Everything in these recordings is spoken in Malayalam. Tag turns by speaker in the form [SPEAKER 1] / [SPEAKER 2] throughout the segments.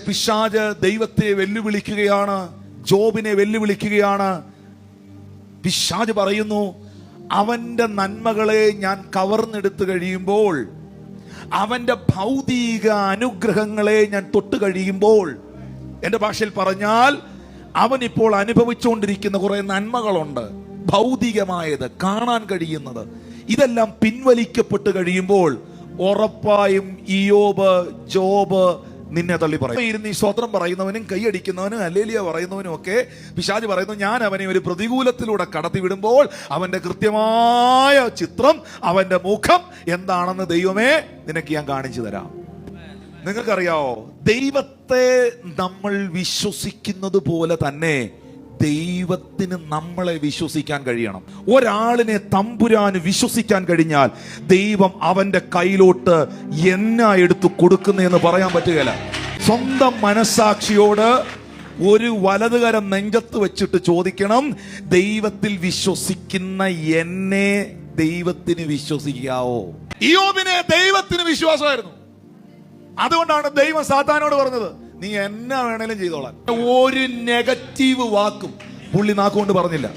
[SPEAKER 1] പിശാച് ദൈവത്തെ വെല്ലുവിളിക്കുകയാണ്, ജോബിനെ വെല്ലുവിളിക്കുകയാണ്. പിശാച് പറയുന്നു, അവന്റെ നന്മകളെ ഞാൻ കവർന്നെടുത്തു കഴിയുമ്പോൾ, അവന്റെ ഭൗതിക അനുഗ്രഹങ്ങളെ ഞാൻ തൊട്ട് കഴിയുമ്പോൾ, എന്റെ ഭാഷയിൽ പറഞ്ഞാൽ അവൻ ഇപ്പോൾ അനുഭവിച്ചുകൊണ്ടിരിക്കുന്ന കുറെ നന്മകളുണ്ട്, ഭൗതികമായത്, കാണാൻ കഴിയുന്നത്. ഇതെല്ലാം പിൻവലിക്കപ്പെട്ട് കഴിയുമ്പോൾ ഉറപ്പായും ഇയ്യോബ്, ജോബ് നിന്നെ തള്ളി പറയും. ഇരുന്ന് ഈ സ്തോത്രം പറയുന്നവനും കൈയടിക്കുന്നവനും ഹല്ലേലൂയ പറയുന്നവനും ഒക്കെ പിശാച് പറയുന്നു, ഞാൻ അവനെ ഒരു പ്രതികൂലത്തിലൂടെ കടത്തിവിടുമ്പോൾ അവന്റെ കൃത്യമായ ചിത്രം, അവന്റെ മുഖം എന്താണെന്ന് ദൈവമേ നിനക്ക് ഞാൻ കാണിച്ചു തരാം. നിങ്ങൾക്കറിയാവോ, ദൈവത്തെ നമ്മൾ വിശ്വസിക്കുന്നത് പോലെ തന്നെ ദൈവത്തിന് നമ്മളെ വിശ്വസിക്കാൻ കഴിയണം. ഒരാളിനെ തമ്പുരാന് വിശ്വസിക്കാൻ കഴിഞ്ഞാൽ ദൈവം അവന്റെ കയ്യിലോട്ട് എന്നാ എടുത്തു കൊടുക്കുന്നതെന്ന് പറയാൻ പറ്റുകയില്ല. സ്വന്തം മനസാക്ഷിയോട് ഒരു വലതുകരം നെഞ്ചത്ത് വെച്ചിട്ട് ചോദിക്കണം, ദൈവത്തിൽ വിശ്വസിക്കുന്ന എന്നെ ദൈവത്തിന് വിശ്വസിക്കാവോ? ഇയ്യോബിനെ ദൈവത്തിന് വിശ്വാസമായിരുന്നു. അതുകൊണ്ടാണ് ദൈവം സാത്താനോട് പറഞ്ഞത്, നീ എന്നാ വേണേലും ചെയ്തോളാൻ. ഒരു നെഗറ്റീവ് വാക്കും പുള്ളി നാക്കുകൊണ്ട് പറഞ്ഞില്ല.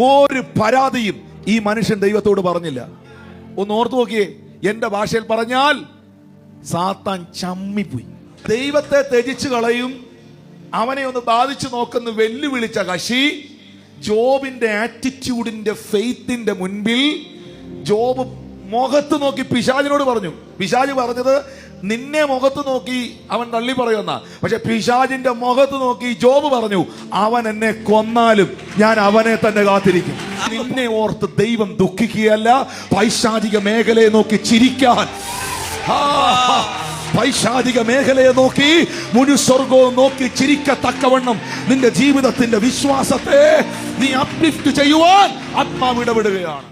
[SPEAKER 1] ഒരു പരാതിയും ഈ മനുഷ്യൻ ദൈവത്തോട് പറഞ്ഞില്ല. ഒന്ന് ഓർത്തു നോക്കിയേ, എന്റെ ഭാഷയിൽ പറഞ്ഞാൽ സാത്താൻ ചമ്മിപ്പോയി. ദൈവത്തെ ത്യജിച്ചു കളയും, അവനെ ഒന്ന് ബാധിച്ചു നോക്കുന്ന വെല്ലുവിളിച്ച കശി ജോബിന്റെ ആറ്റിറ്റ്യൂഡിന്റെ, ഫെയ്ത്തിന്റെ മുൻപിൽ ജോബ് മുഖത്ത് നോക്കി പിശാചിനോട് പറഞ്ഞു. പിശാച് പറഞ്ഞത് നിന്നെ മുഖത്ത് നോക്കി അവൻ തള്ളി പറയുന്ന, പക്ഷെ പിശാചിന്റെ മുഖത്ത് നോക്കി ജോബ് പറഞ്ഞു, അവൻ എന്നെ കൊന്നാലും ഞാൻ അവനെ തന്നെ കാത്തിരിക്കും. നിന്നെ ഓർത്ത് ദൈവം ദുഃഖിക്കുകയല്ല, പൈശാചിക മേഖലയെ നോക്കി ചിരിക്കാൻ, പൈശാചിക മേഖലയെ നോക്കി മുഴു സ്വർഗവും നോക്കി ചിരിക്കത്തക്കവണ്ണം നിന്റെ ജീവിതത്തിന്റെ വിശ്വാസത്തെ നീ അപ്ലിഫ്റ്റ് ചെയ്യുവാൻ ആത്മാവ് ഇടപെടുകയാണ്.